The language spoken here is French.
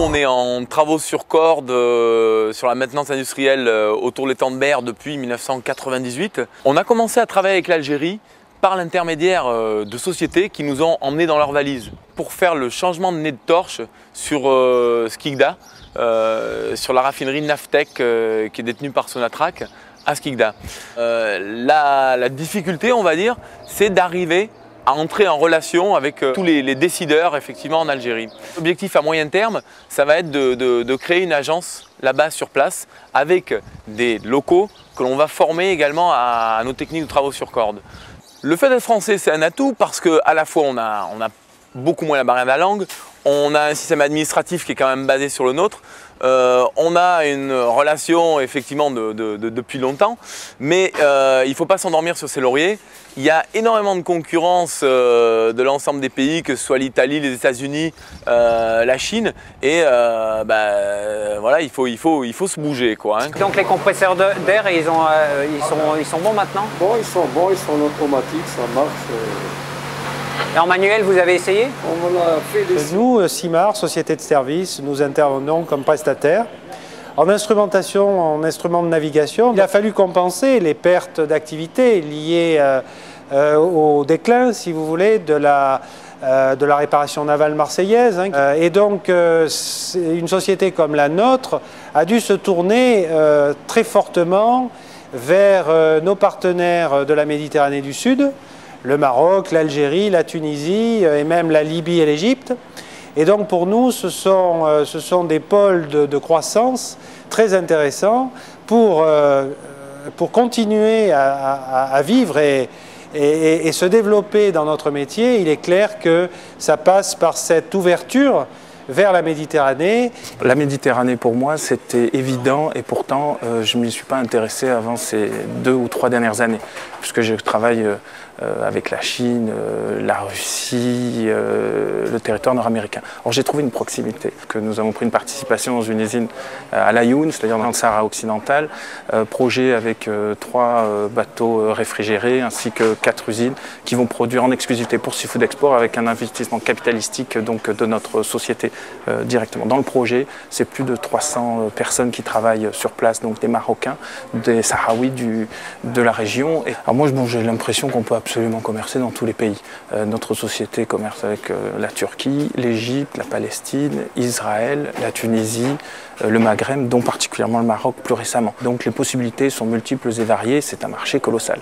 on est en travaux sur corde sur la maintenance industrielle autour de l'étang de Berre depuis 1998. On a commencé à travailler avec l'Algérie par l'intermédiaire de sociétés qui nous ont emmenés dans leurs valises pour faire le changement de nez de torche sur Skikda, sur la raffinerie Naftec qui est détenue par Sonatrach à Skikda. La difficulté, on va dire, c'est d'arriver à entrer en relation avec tous les décideurs effectivement en Algérie. L'objectif à moyen terme, ça va être de créer une agence là-bas sur place avec des locaux que l'on va former également à nos techniques de travaux sur corde. Le fait d'être français, c'est un atout parce qu'à la fois on a beaucoup moins la barrière de la langue, on a un système administratif qui est quand même basé sur le nôtre, on a une relation effectivement depuis longtemps, mais il ne faut pas s'endormir sur ses lauriers. Il y a énormément de concurrence de l'ensemble des pays, que ce soit l'Italie, les États-Unis, la Chine, et voilà, il faut se bouger, quoi, hein. Donc les compresseurs d'air, ils sont bons maintenant? Bon, ils sont automatiques, ça marche. Et en manuel, vous avez essayé? On a fait des... Nous, Simar, société de service, nous intervenons comme prestataires en instrumentation, en instruments de navigation. Il a fallu compenser les pertes d'activité liées au déclin, si vous voulez, de la réparation navale marseillaise. Et donc, une société comme la nôtre a dû se tourner très fortement vers nos partenaires de la Méditerranée du Sud, le Maroc, l'Algérie, la Tunisie et même la Libye et l'Égypte. Et donc pour nous, ce sont des pôles de croissance très intéressants pour continuer à vivre et se développer dans notre métier. Il est clair que ça passe par cette ouverture vers la Méditerranée. La Méditerranée, pour moi, c'était évident et pourtant, je ne m'y suis pas intéressé avant ces 2 ou 3 dernières années, puisque je travaille avec la Chine, la Russie, le territoire nord-américain. Alors j'ai trouvé une proximité, que nous avons pris une participation dans une usine à l'Ayoun, c'est-à-dire dans le Sahara occidental, projet avec 3 bateaux réfrigérés ainsi que 4 usines qui vont produire en exclusivité pour Seafood Export avec un investissement capitalistique donc, de notre société directement. Dans le projet, c'est plus de 300 personnes qui travaillent sur place, donc des Marocains, des Sahraouis de la région. Et alors moi, j'ai l'impression qu'on peut absolument commercer dans tous les pays. Notre société commerce avec la Turquie, l'Égypte, la Palestine, Israël, la Tunisie, le Maghreb, dont particulièrement le Maroc plus récemment. Donc les possibilités sont multiples et variées, c'est un marché colossal.